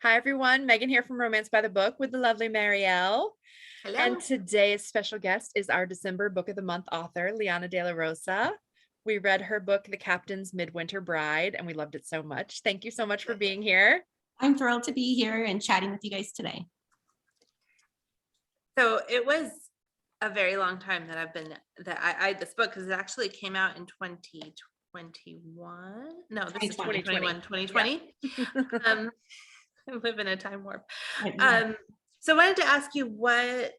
Hi, everyone. Megan here from Romance by the Book with the lovely Marielle. Hello. And today's special guest is our December Book of the Month author, Liana De la Rosa. We read her book, The Captain's Midwinter Bride, and we loved it so much. Thank you so much for being here. I'm thrilled to be here and chatting with you guys today. So it was a very long time that I had this book because it actually came out in 2021. No, this is 2020. I live in a time warp. So I wanted to ask you what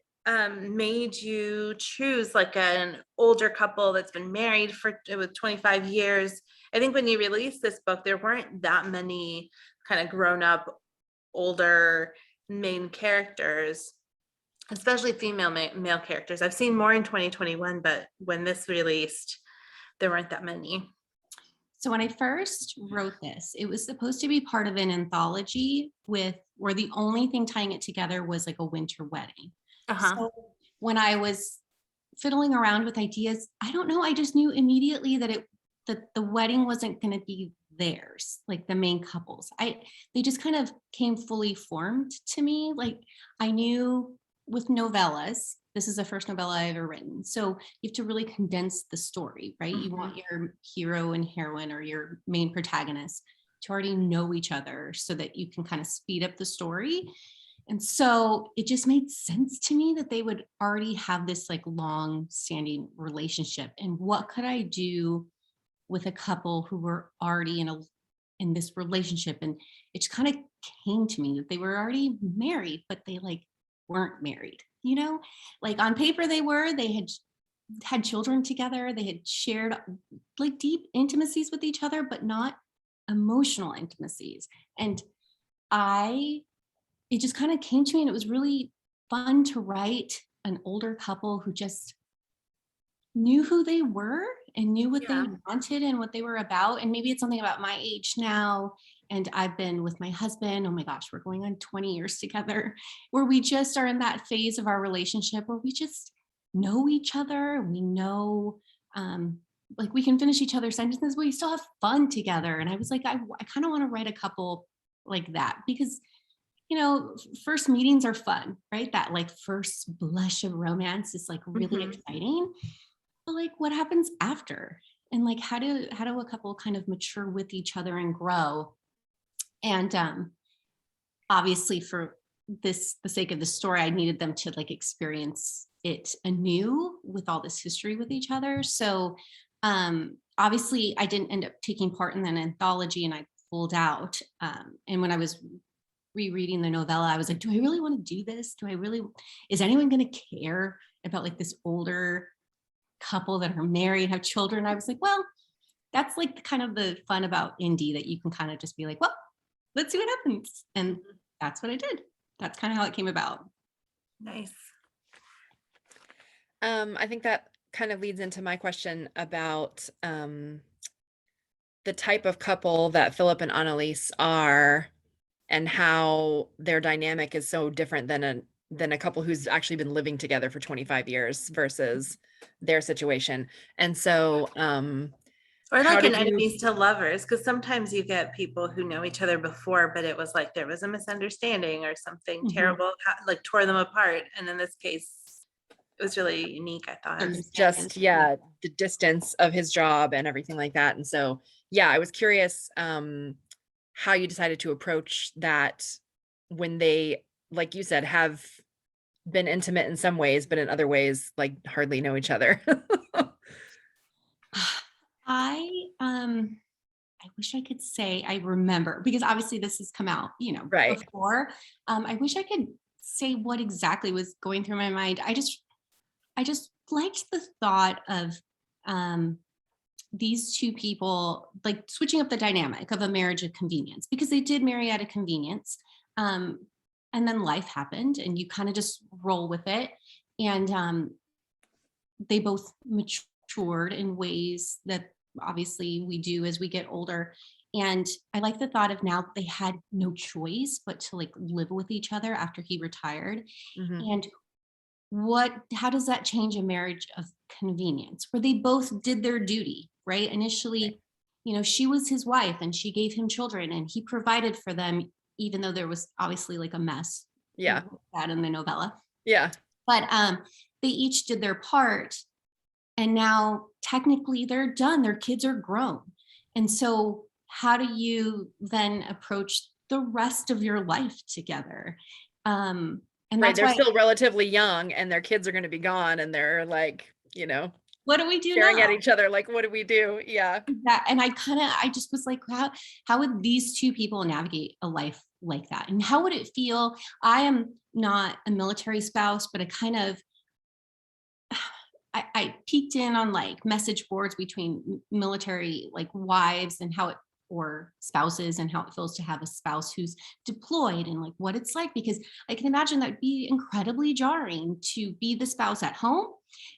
made you choose like an older couple that's been married with 25 years. I think when you released this book, there weren't that many kind of grown up older main characters, especially female male characters. I've seen more in 2021, but when this released, there weren't that many. So when I first wrote this, it was supposed to be part of an anthology where the only thing tying it together was like a winter wedding. So when I was fiddling around with ideas, I don't know, I just knew immediately that the wedding wasn't going to be theirs, like the main couples. They just kind of came fully formed to me. Like I knew with novellas, this is the first novella I ever written. So you have to really condense the story, right? You want your hero and heroine or your main protagonist to already know each other so that you can kind of speed up the story. And so it just made sense to me that they would already have this like long standing relationship. And what could I do with a couple who were already in this relationship? And it just kind of came to me that they were already married, but they like weren't married, you know, like on paper they had children together, they had shared like deep intimacies with each other, but not emotional intimacies. And it just kind of came to me, and it was really fun to write an older couple who just knew who they were and knew what they wanted and what they were about. And maybe it's something about my age now. And I've been with my husband, oh my gosh, we're going on 20 years together, where we just are in that phase of our relationship where we just know each other. We know, like we can finish each other's sentences, but we still have fun together. And I was like, I kind of want to write a couple like that because, you know, first meetings are fun, right? That like first blush of romance is like really exciting. But like what happens after? And like how do a couple kind of mature with each other and grow? And obviously for the sake of the story, I needed them to like experience it anew with all this history with each other. So obviously I didn't end up taking part in an anthology and I pulled out. And when I was rereading the novella, I was like, do I really want to do this? Is anyone going to care about like this older couple that are married, have children? I was like, well, that's like kind of the fun about indie, that you can kind of just be like, well, let's see what happens. And that's what I did. That's kind of how it came about. Nice. I think that kind of leads into my question about the type of couple that Phillip and Annalise are and how their dynamic is so different than a couple who's actually been living together for 25 years versus their situation. And so or like an enemies to lovers, because sometimes you get people who know each other before, but it was like there was a misunderstanding or something terrible like tore them apart. And in this case, it was really unique, I thought. Just the distance of his job and everything like that. And so I was curious how you decided to approach that when they, like you said, have been intimate in some ways, but in other ways, like hardly know each other. I wish I could say I remember, because obviously this has come out, you know, right before. I wish I could say what exactly was going through my mind. I just liked the thought of these two people like switching up the dynamic of a marriage of convenience, because they did marry out of convenience. And then life happened and you kind of just roll with it. And they both matured in ways that obviously we do as we get older. And I like the thought of now that they had no choice but to like live with each other after he retired. And how does that change a marriage of convenience where they both did their duty, right? Initially, you know, she was his wife and she gave him children and he provided for them even though there was obviously like a mess. Yeah. That in the novella. Yeah. But they each did their part. And now technically they're done. Their kids are grown. And so how do you then approach the rest of your life together? And right. that's They're why still relatively young and their kids are going to be gone and they're like, you know, what do we do staring now? at each other like, what do we do? Yeah. And I just was like, how would these two people navigate a life like that? And how would it feel? I am not a military spouse, but I peeked in on like message boards between military like wives and or spouses and how it feels to have a spouse who's deployed and like what it's like, because I can imagine that would be incredibly jarring to be the spouse at home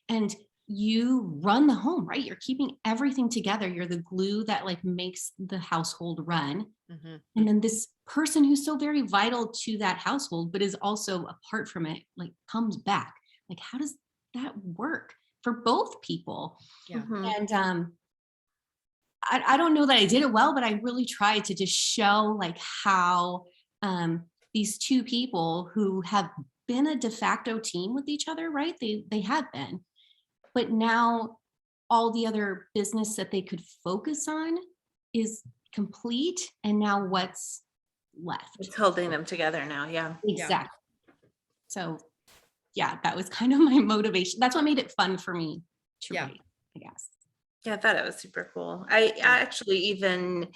and you run the home, right? You're keeping everything together. You're the glue that like makes the household run. Mm-hmm. And then this person who's so very vital to that household, but is also apart from it, like comes back. Like, how does that work for both people? Yeah. And I don't know that I did it well, but I really tried to just show like how these two people who have been a de facto team with each other, right? They have been, but now all the other business that they could focus on is complete. And now what's left? It's holding them together now. Yeah. Exactly. So yeah, that was kind of my motivation. That's what made it fun for me to write, I guess. Yeah, I thought it was super cool. I actually even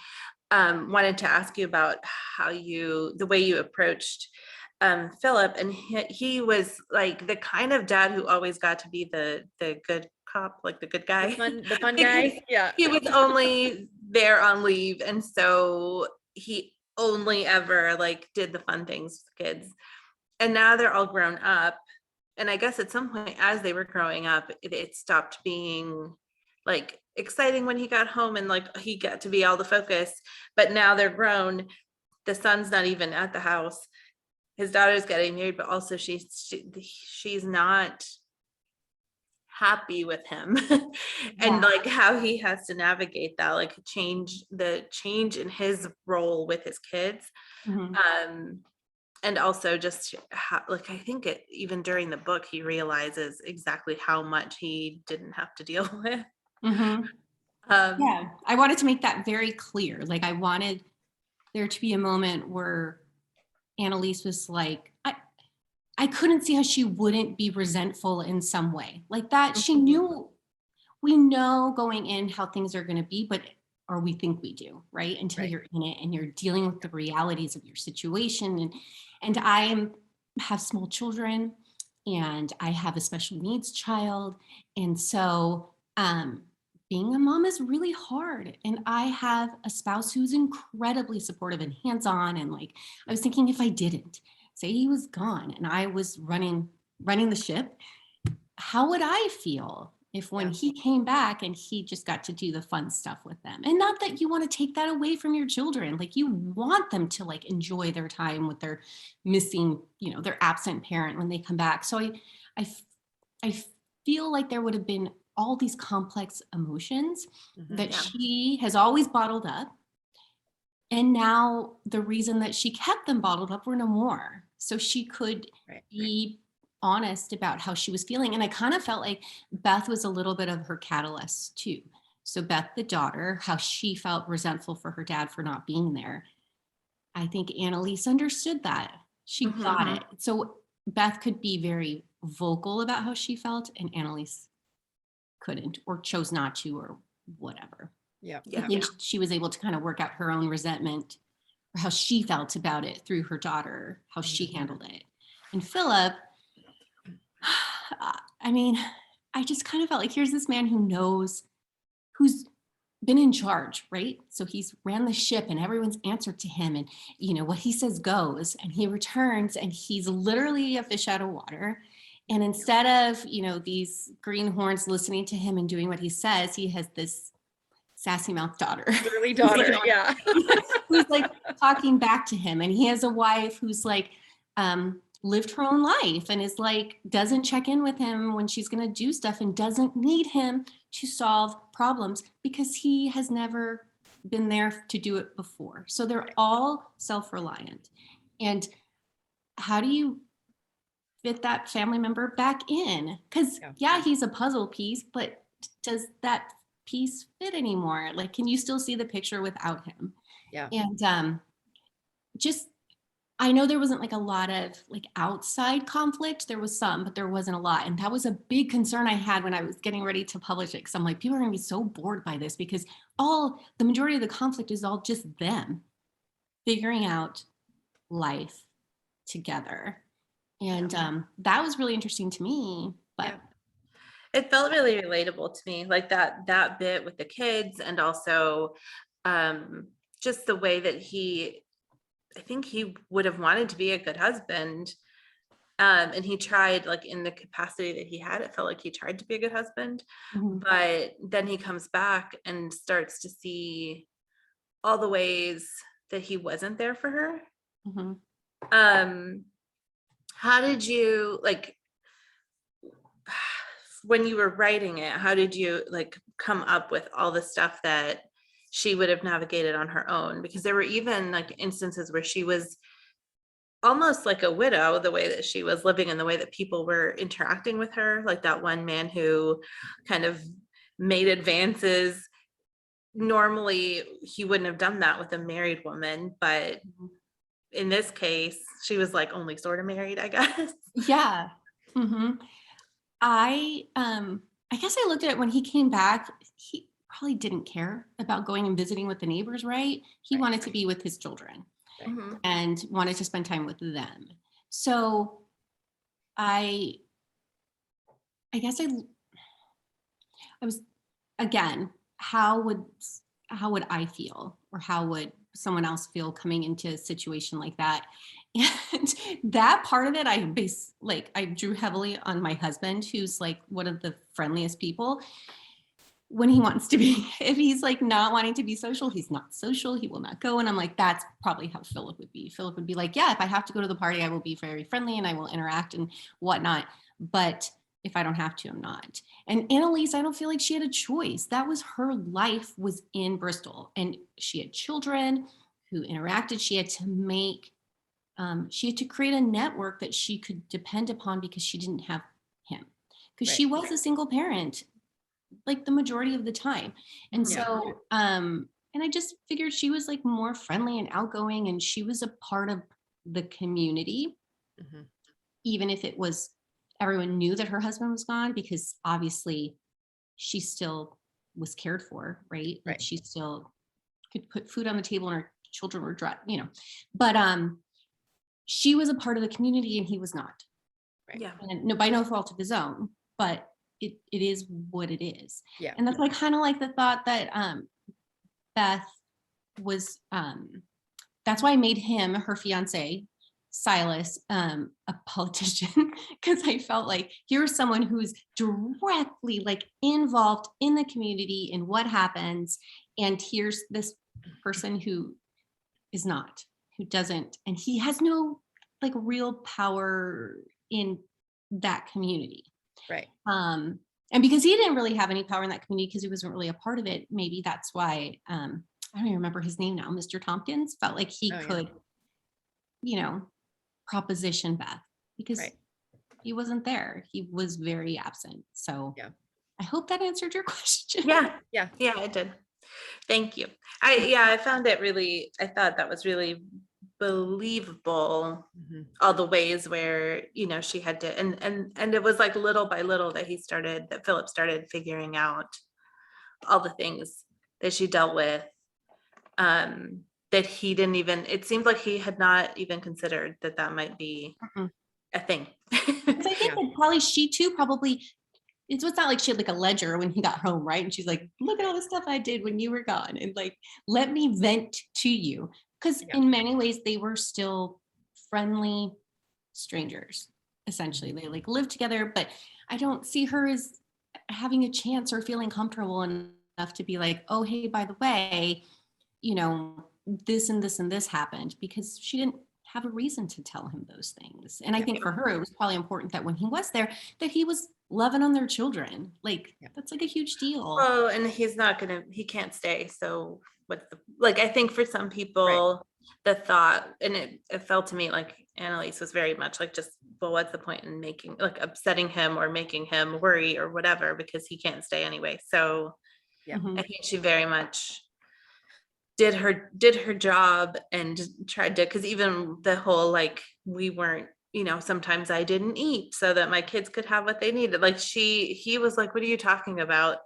wanted to ask you about the way you approached Philip, and he was like the kind of dad who always got to be the good cop, like the good guy, the fun guy. Yeah. He was only there on leave, and so he only ever like did the fun things with kids. And now they're all grown up, and I guess at some point as they were growing up, it stopped being like exciting when he got home and like he got to be all the focus. But now they're grown. The son's not even at the house. His daughter's getting married, but also she's not happy with him. And like how he has to navigate that, like change in his role with his kids. And also just how, like, I think even during the book, he realizes exactly how much he didn't have to deal with. Yeah, I wanted to make that very clear. Like I wanted there to be a moment where Annalise was like, I couldn't see how she wouldn't be resentful in some way like that. She knew, we know going in how things are going to be, or we think we do, right? Until you're in it and you're dealing with the realities of your situation. And I have small children and I have a special needs child. And so being a mom is really hard. And I have a spouse who's incredibly supportive and hands-on. And like, I was thinking if I didn't, say he was gone and I was running the ship, how would I feel if when he came back and he just got to do the fun stuff with them? And not that you want to take that away from your children. Like you want them to like enjoy their time with their missing, their absent parent when they come back. So I feel like there would have been all these complex emotions that she has always bottled up. And now the reason that she kept them bottled up were no more. So she could be honest about how she was feeling. And I kind of felt like Beth was a little bit of her catalyst too. So Beth, the daughter, how she felt resentful for her dad for not being there. I think Annalise understood that. She got it. So Beth could be very vocal about how she felt and Annalise couldn't or chose not to or whatever. I think she was able to kind of work out her own resentment or how she felt about it through her daughter, how she handled it. And Philip, I mean, I just kind of felt like here's this man who's been in charge, right? So he's ran the ship and everyone's answered to him and, what he says goes, and he returns and he's literally a fish out of water. And instead of, these greenhorns listening to him and doing what he says, he has this sassy mouth daughter. Early daughter, yeah. Who's like talking back to him. And he has a wife who's like lived her own life and is like, doesn't check in with him when she's going to do stuff and doesn't need him to solve problems because he has never been there to do it before. So they're all self-reliant. And how do you fit that family member back in? Because yeah, he's a puzzle piece, but does that piece fit anymore? Like, can you still see the picture without him? Yeah. And just, I know there wasn't like a lot of like outside conflict. There was some, but there wasn't a lot. And that was a big concern I had when I was getting ready to publish it. Cause I'm like, people are gonna be so bored by this because the majority of the conflict is all just them figuring out life together. And that was really interesting to me, but it felt really relatable to me, like that bit with the kids, and also just the way that I think he would have wanted to be a good husband. And he tried, like in the capacity that he had, it felt like he tried to be a good husband. But then he comes back and starts to see all the ways that he wasn't there for her. How did you, like, when you were writing it, how did you like come up with all the stuff that she would have navigated on her own? Because there were even like instances where she was almost like a widow, the way that she was living and the way that people were interacting with her, like that one man who kind of made advances. Normally he wouldn't have done that with a married woman, but in this case she was like only sort of married, I guess. Yeah. I guess I looked at it when he came back, he probably didn't care about going and visiting with the neighbors, right? He wanted to be with his children and wanted to spend time with them. So I guess I was, again, how would I feel, or how would someone else feel coming into a situation like that? And that part of it, I drew heavily on my husband, who's like one of the friendliest people. When he wants to be, if he's like not wanting to be social, he's not social, he will not go. And I'm like, that's probably how Phillip would be. Phillip would be like, yeah, if I have to go to the party, I will be very friendly and I will interact and whatnot. But if I don't have to, I'm not. And Annalise, I don't feel like she had a choice. That was her life, was in Bristol, and she had children who interacted. She had to create a network that she could depend upon because she didn't have him. Because she was a single parent, like the majority of the time. And so, and I just figured she was like more friendly and outgoing, and she was a part of the community, even if it was, everyone knew that her husband was gone, because obviously she still was cared for, right? Like she still could put food on the table and her children were dry, but she was a part of the community and he was not. And no, by no fault of his own, but it is what it is. And that's like kind of like the thought that Beth was, that's why I made him, her fiance, Silas, a politician, because I felt like here's someone who's directly like involved in the community and what happens, and here's this person who is not, who doesn't, and he has no like real power in that community. And because he didn't really have any power in that community because he wasn't really a part of it, maybe that's why, I don't even remember his name now, Mr. Tompkins felt like he could, proposition Beth, because he wasn't there. He was very absent. So I hope that answered your question. Yeah, it did. Thank you. I found it really, I thought that was really believable, all the ways where she had to, and it was like little by little that Phillip started figuring out all the things that she dealt with, that he didn't even, it seemed like he had not even considered that might be a thing. I think that probably she too it's not like she had like a ledger when he got home, right? And she's like, look at all the stuff I did when you were gone, and like, let me vent to you. Because in many ways they were still friendly strangers, essentially. They like lived together, but I don't see her as having a chance or feeling comfortable enough to be like, oh, hey, by the way, this and this and this happened, because she didn't have a reason to tell him those things. And I think for her, it was probably important that when he was there, that he was loving on their children. Like, that's like a huge deal. Oh, and he can't stay. So I think for some people, the thought, and it felt to me like Annalise was very much like, just, well, what's the point in making, like, upsetting him or making him worry or whatever, because he can't stay anyway. So Yeah. I think she very much did her job and tried to, because even the whole, like, we weren't, sometimes I didn't eat so that my kids could have what they needed. Like, he was like, what are you talking about?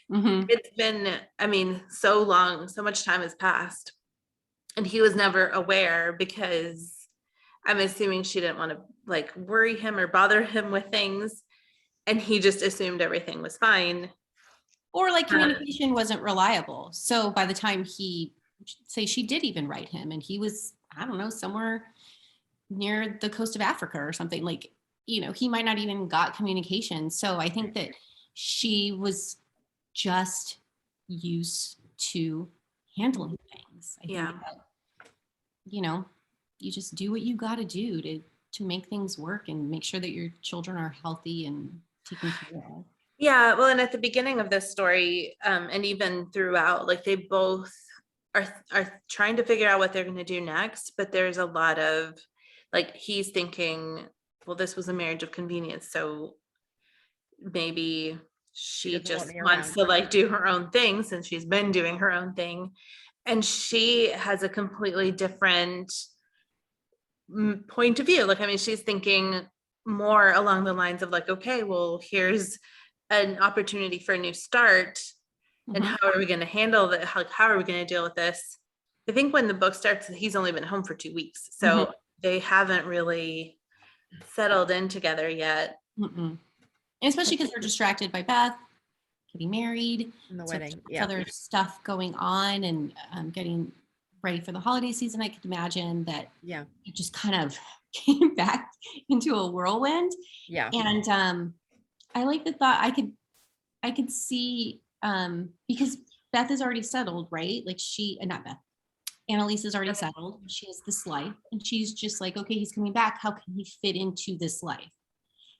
It's been, I mean, so long, so much time has passed, and he was never aware, because I'm assuming she didn't want to like worry him or bother him with things, and he just assumed everything was fine. Or like communication wasn't reliable. So by the time she did even write him, and he was, I don't know, somewhere near the coast of Africa or something, like, he might not even got communication. So I think that she was just used to handling things. I think that, you just do what you got to do to make things work and make sure that your children are healthy and taken care of. Yeah, well, and at the beginning of this story, and even throughout, like, they both are trying to figure out what they're going to do next, but there's a lot of, like, he's thinking, well, this was a marriage of convenience, so maybe she just wants to like do her own thing, since she's been doing her own thing, and she has a completely different point of view. Like, I mean, she's thinking more along the lines of like, okay, well, here's an opportunity for a new start, and how are we going to handle that? How are we going to deal with this? I think when the book starts, he's only been home for 2 weeks, so they haven't really settled in together yet. And especially because they're distracted by Beth getting married, and the wedding, other stuff going on, and getting ready for the holiday season. I could imagine that it just kind of came back into a whirlwind. And I like the thought. I could see, because Beth is already settled, right? Like, not Beth, Annalise is already settled. She has this life, and she's just like, okay, he's coming back. How can he fit into this life?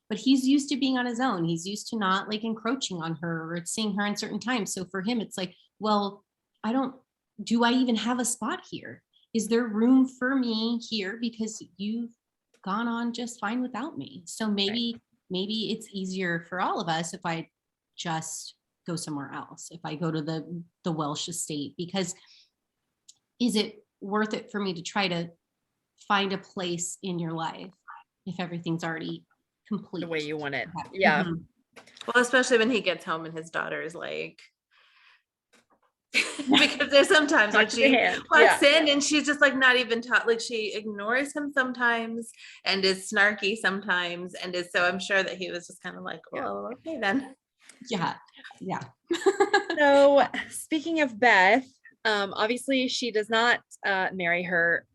But he's used to being on his own. He's used to not like encroaching on her or seeing her in certain times. So for him, it's like, well, do I even have a spot here? Is there room for me here? Because you've gone on just fine without me. So maybe it's easier for all of us if I just go somewhere else, if I go to the Welsh estate, because is it worth it for me to try to find a place in your life if everything's already complete the way you want it? Well, especially when he gets home and his daughter is like, because there's sometimes like she walks in and she's just like not even taught, like she ignores him sometimes and is snarky sometimes, and is, so I'm sure that he was just kind of like, oh, okay then. So speaking of Beth, obviously she does not marry her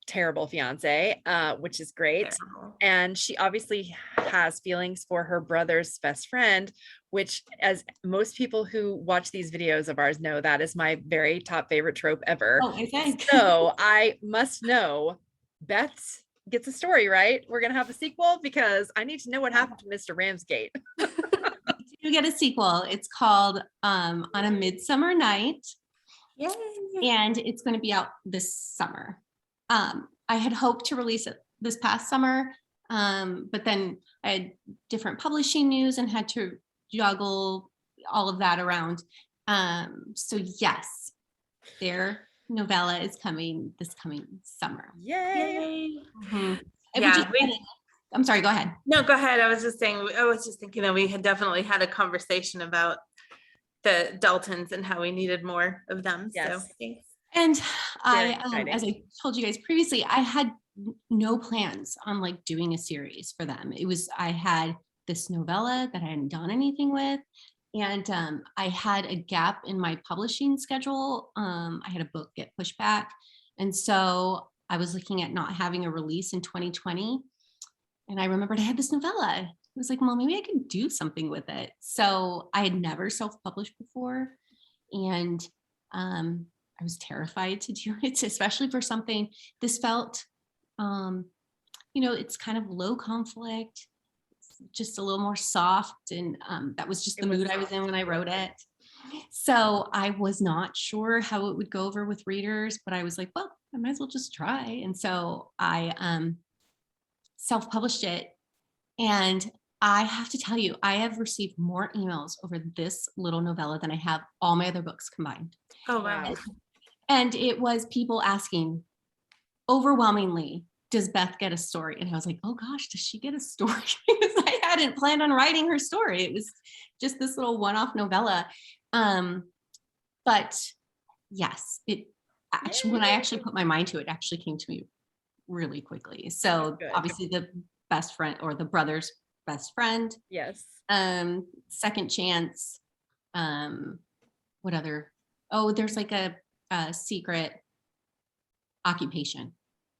terrible fiance, which is great. And she obviously has feelings for her brother's best friend, which, as most people who watch these videos of ours know, that is my very top favorite trope ever. So I must know, Beth gets a story, right? We're gonna have a sequel, because I need to know what happened to Mr. Ramsgate. You get a sequel. It's called On a Midsummer Night. Yay. And it's going to be out this summer. I had hoped to release it this past summer, but then I had different publishing news and had to juggle all of that around. So yes, their novella is coming this coming summer. Yay! I'm sorry, go ahead. No, go ahead. I was just thinking that we had definitely had a conversation about the Daltons and how we needed more of them. So thanks. And as I told you guys previously, I had no plans on like doing a series for them. I had this novella that I hadn't done anything with, and I had a gap in my publishing schedule. I had a book get pushed back, and so I was looking at not having a release in 2020. And I remembered I had this novella. I was like, well, maybe I could do something with it. So I had never self-published before, and I was terrified to do it, especially for something. This felt, it's kind of low conflict, just a little more soft, and that was just the mood I was in when I wrote it. So I was not sure how it would go over with readers, but I was like, well, I might as well just try. And so I self-published it. And I have to tell you, I have received more emails over this little novella than I have all my other books combined. Oh, wow. And it was people asking overwhelmingly, does Beth get a story? And I was like, oh gosh, does she get a story? Because I hadn't planned on writing her story. It was just this little one-off novella. But yes, it actually, when I actually put my mind to it, actually came to me really quickly. So obviously the best friend, or the brother's best friend. Yes. Second chance. What other? Oh, there's like a secret occupation.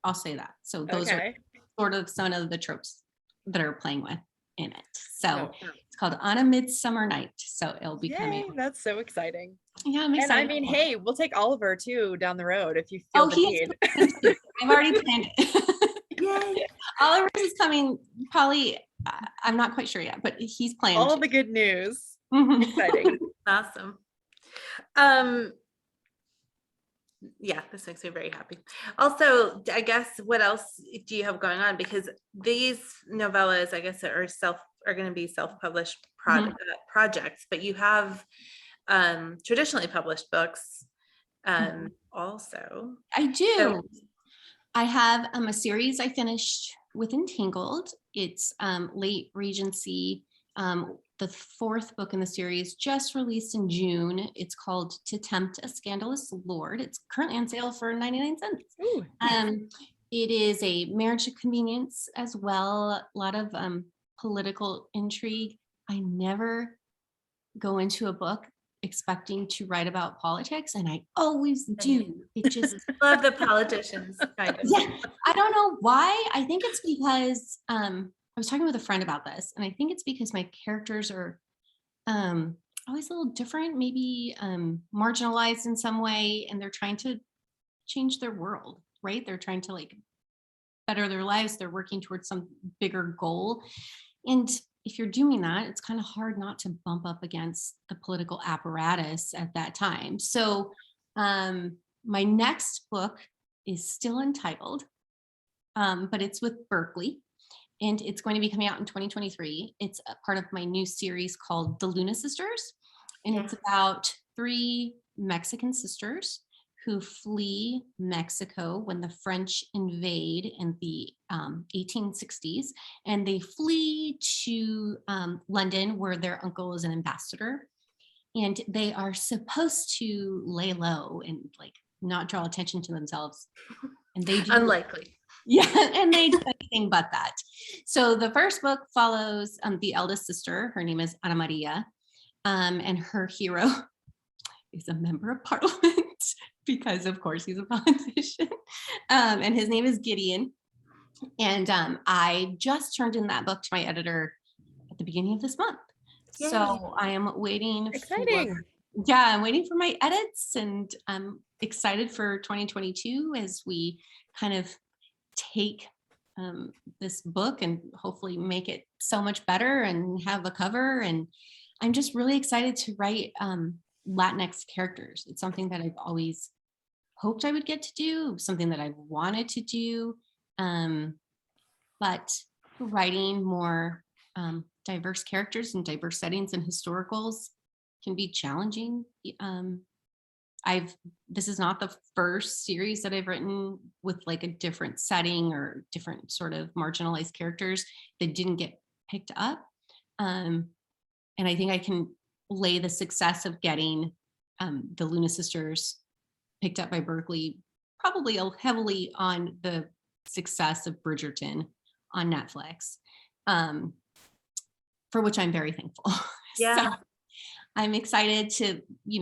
I'll say that. So those are sort of some of the tropes that are playing with in it. So it's called On a Midsummer Night. So it'll be coming. That's so exciting. Yeah, I'm excited. And I mean, hey, we'll take Oliver too down the road if you feel the need. I've already planned it. Yay. Oliver is coming probably, I'm not quite sure yet, but he's planned. All the good news. Exciting. Awesome. Yeah, this makes me very happy. Also, I guess, what else do you have going on? Because these novellas, I guess, are going to be self-published projects, but you have traditionally published books also. I do. So, I have a series I finished with Entangled. It's late Regency. The fourth book in the series just released in June. It's called To Tempt a Scandalous Lord. It's currently on sale for 99 cents. Ooh. It is a marriage of convenience as well. A lot of political intrigue. I never go into a book expecting to write about politics, and I always do. It just love the politicians. Kind of. Yeah, I don't know why. I think it's because I was talking with a friend about this, and I think it's because my characters are always a little different, maybe marginalized in some way, and they're trying to change their world, right? They're trying to like better their lives. They're working towards some bigger goal. And if you're doing that, it's kind of hard not to bump up against the political apparatus at that time. So my next book is still untitled, but it's with Berkeley. And it's going to be coming out in 2023. It's a part of my new series called The Luna Sisters. And it's about 3 Mexican sisters who flee Mexico when the French invade in the 1860s. And they flee to London, where their uncle is an ambassador. And they are supposed to lay low and like not draw attention to themselves. And they do. Unlikely. Yeah, and they do anything but that. So the first book follows the eldest sister. Her name is Ana Maria, and her hero is a member of parliament because, of course, he's a politician. And his name is Gideon. And I just turned in that book to my editor at the beginning of this month. Yay. So I am waiting. Exciting. I'm waiting for my edits, and I'm excited for 2022 as we kind of take this book and hopefully make it so much better and have a cover. And I'm just really excited to write Latinx characters. It's something that I've always hoped I would get to do, something that I've wanted to do, but writing more diverse characters and diverse settings and historicals can be challenging. This is not the first series that I've written with like a different setting or different sort of marginalized characters that didn't get picked up. And I think I can lay the success of getting the Luna Sisters picked up by Berkeley probably heavily on the success of Bridgerton on Netflix, for which I'm very thankful. Yeah. So I'm excited to,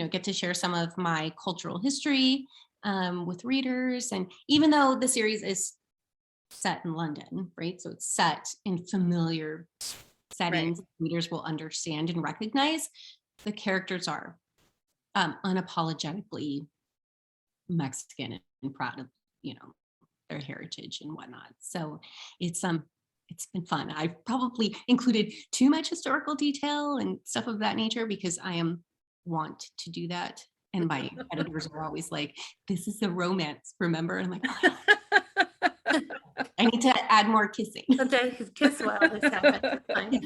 get to share some of my cultural history with readers. And even though the series is set in London, right? So it's set in familiar settings, right. Readers will understand and recognize. The characters are unapologetically Mexican and proud of, their heritage and whatnot. So it's been fun. I've probably included too much historical detail and stuff of that nature because I am want to do that. And my editors are always like, this is a romance, remember? And I'm like, oh, I need to add more kissing. Kiss while this happens. It's fine.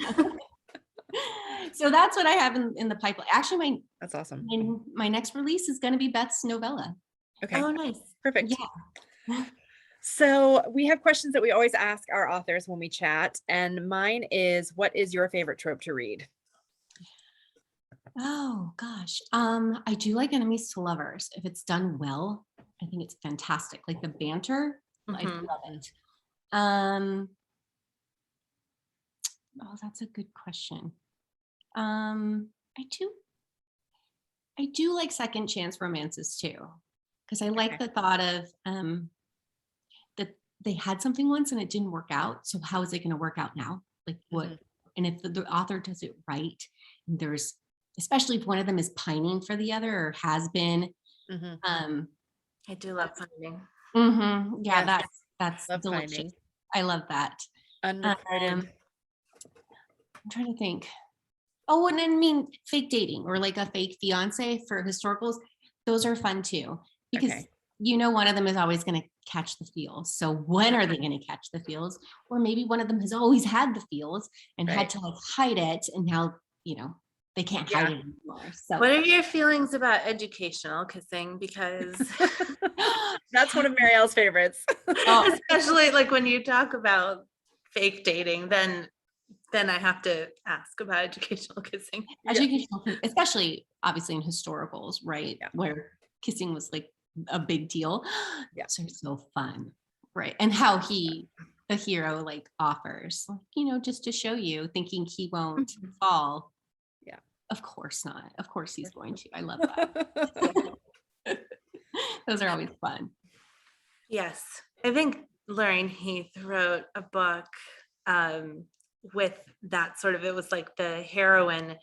So that's what I have in the pipeline. Actually, That's awesome. my next release is going to be Beth's novella. Okay. Oh, nice. Perfect. Yeah. So we have questions that we always ask our authors when we chat. And mine is, what is your favorite trope to read? Oh gosh. I do like enemies to lovers. If it's done well, I think it's fantastic. Like the banter, I love it. Oh, that's a good question. I do like second chance romances too, because I like the thought of that they had something once and it didn't work out. So how is it going to work out now? Like what? And if the author does it right, there's, especially if one of them is pining for the other or has been. I do love pining. Yeah, Yes. that's Love delicious. pining. I love that. Unrequited. I'm trying to think. Oh, and I mean, fake dating or like a fake fiance for historicals. Those are fun too, because one of them is always going to catch the feels. So when are they going to catch the feels? Or maybe one of them has always had the feels and had to like hide it, and now they can't hide it anymore. So what are your feelings about educational kissing? Because that's one of Marielle's favorites. Especially like when you talk about fake dating, then I have to ask about educational kissing. Educational, especially obviously in historicals, right? Where kissing was like a big deal. So it's so fun, right? And how the hero like offers, just to show you, thinking he won't fall. Yeah. Of course not. Of course he's going to. I love that. Those are always fun. Yes. I think Lauren Heath wrote a book with that sort of, it was like the heroine,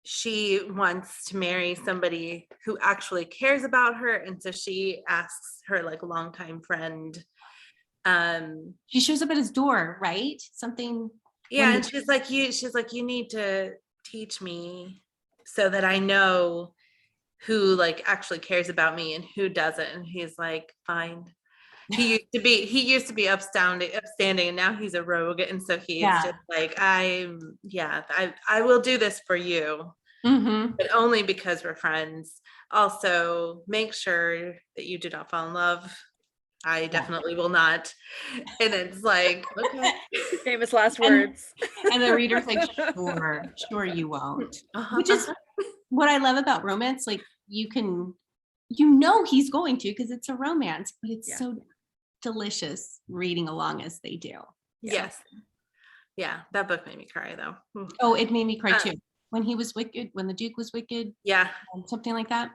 she wants to marry somebody who actually cares about her, and so she asks her like longtime friend, she shows up at his door, right? Something. And she's like, you need to teach me so that I know who like actually cares about me and who doesn't. And he's like, fine. He used to be upstanding, and now he's a rogue. And so he's just like, I will do this for you, but only because we're friends. Also, make sure that you do not fall in love. I definitely will not. And it's like, okay. Famous last words. And the reader's like, sure you won't. Which is what I love about romance. Like you can, he's going to, because it's a romance, but it's so delicious reading along as they do. Yes. Yeah. That book made me cry though. Oh, it made me cry too. When he was wicked, when the Duke was wicked. Yeah. Something like that.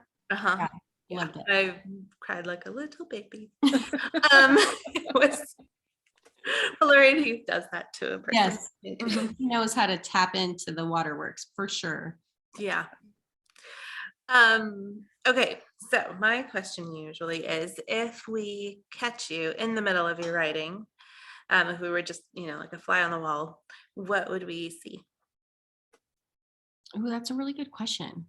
Loved it. I cried like a little baby. It was Lauren Heath does that to a person. Yes. He knows how to tap into the waterworks for sure. Yeah. Okay, so my question usually is, if we catch you in the middle of your writing, if we were just, like a fly on the wall, what would we see? Oh, that's a really good question.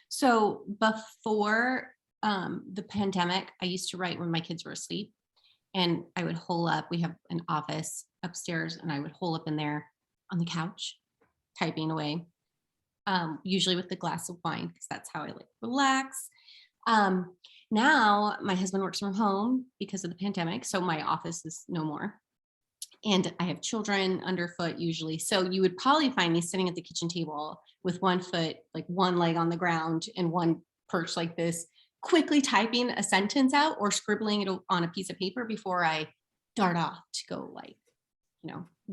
So before the pandemic, I used to write when my kids were asleep, and I would hole up. We have an office upstairs, and I would hole up in there on the couch, typing away. Usually with a glass of wine, because that's how I like relax. Now my husband works from home because of the pandemic, so my office is no more. And I have children underfoot usually. So you would probably find me sitting at the kitchen table with one foot, like one leg on the ground and one perched like this, quickly typing a sentence out or scribbling it on a piece of paper before I dart off to go like,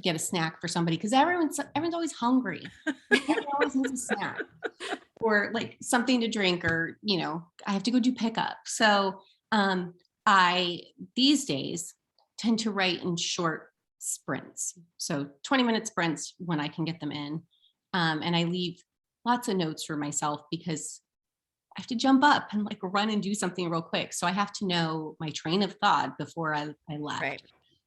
get a snack for somebody, because everyone's always hungry. Everyone always needs a snack or like something to drink, or I have to go do pickup. So I these days tend to write in short sprints, so 20-minute sprints when I can get them in, and I leave lots of notes for myself because I have to jump up and like run and do something real quick. So I have to know my train of thought before I left. Right.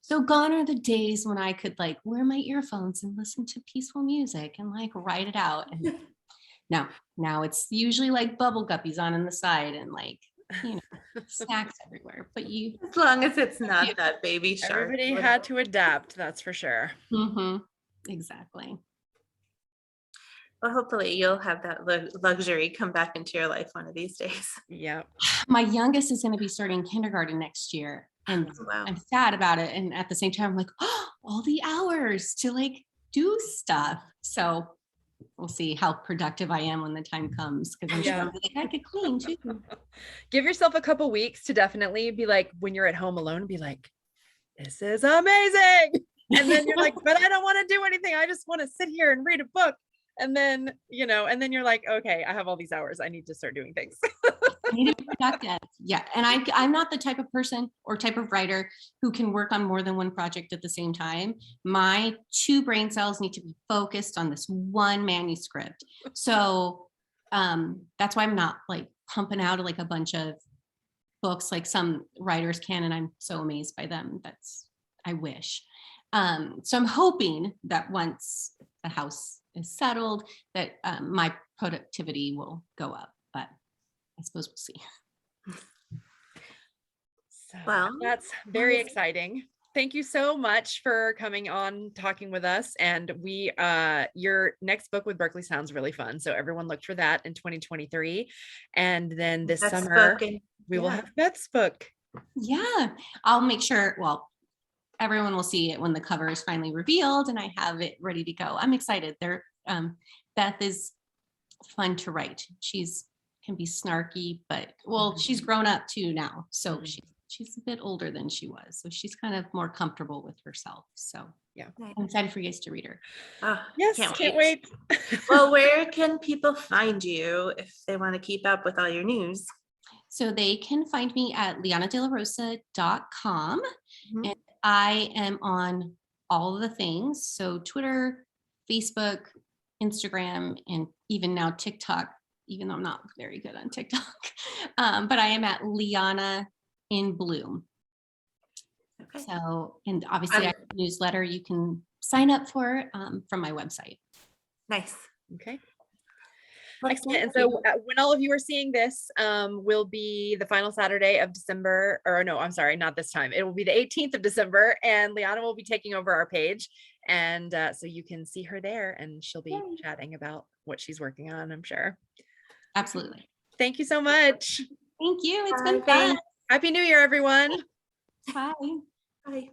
So gone are the days when I could like wear my earphones and listen to peaceful music and like write it out. And Now it's usually like bubble guppies on the side and like, snacks everywhere, but as long as it's not that baby shark. Everybody had to adapt, that's for sure. Exactly. Well, hopefully you'll have that luxury come back into your life one of these days. Yeah. My youngest is going to be starting kindergarten next year, and Wow. I'm sad about it. And at the same time, I'm like, oh, all the hours to like do stuff. So we'll see how productive I am when the time comes, because I'm sure I could clean too. Give yourself a couple weeks to definitely be like, when you're at home alone, be like, this is amazing. And then you're like, but I don't want to do anything. I just want to sit here and read a book. And then, and then you're like, okay, I have all these hours. I need to start doing things. I need to be productive. Yeah. And I'm not the type of person or type of writer who can work on more than one project at the same time. My 2 brain cells need to be focused on this one manuscript. So that's why I'm not like pumping out like a bunch of books like some writers can. And I'm so amazed by them. I wish. So I'm hoping that once the house is settled, that my productivity will go up, but I suppose we'll see. So Well, that's very exciting. Thank you so much for coming on, talking with us. And your next book with Berkeley sounds really fun. So everyone look for that in 2023. And then this summer, we will have Beth's book. Yeah, I'll make sure, everyone will see it when the cover is finally revealed and I have it ready to go. I'm excited. Beth is fun to write. Can be snarky, but she's grown up too now. So she's a bit older than she was. So she's kind of more comfortable with herself. So yeah, I'm excited for you guys to read her. Yes, can't wait. Well, where can people find you if they want to keep up with all your news? So they can find me at lianadelarosa.com. And I am on all the things. So Twitter, Facebook, Instagram, and even now TikTok, even though I'm not very good on TikTok. But I am at Liana in Bloom. Okay. So, and obviously I have a newsletter you can sign up for from my website. Nice. Okay. Excellent. And so when all of you are seeing this, will be the final Saturday of December, or no, I'm sorry, not this time. It will be the 18th of December, and Liana will be taking over our page. And so you can see her there, and she'll be chatting about what she's working on, I'm sure. Absolutely. Thank you so much. Thank you. It's been fun. Happy New Year, everyone. Bye. Bye.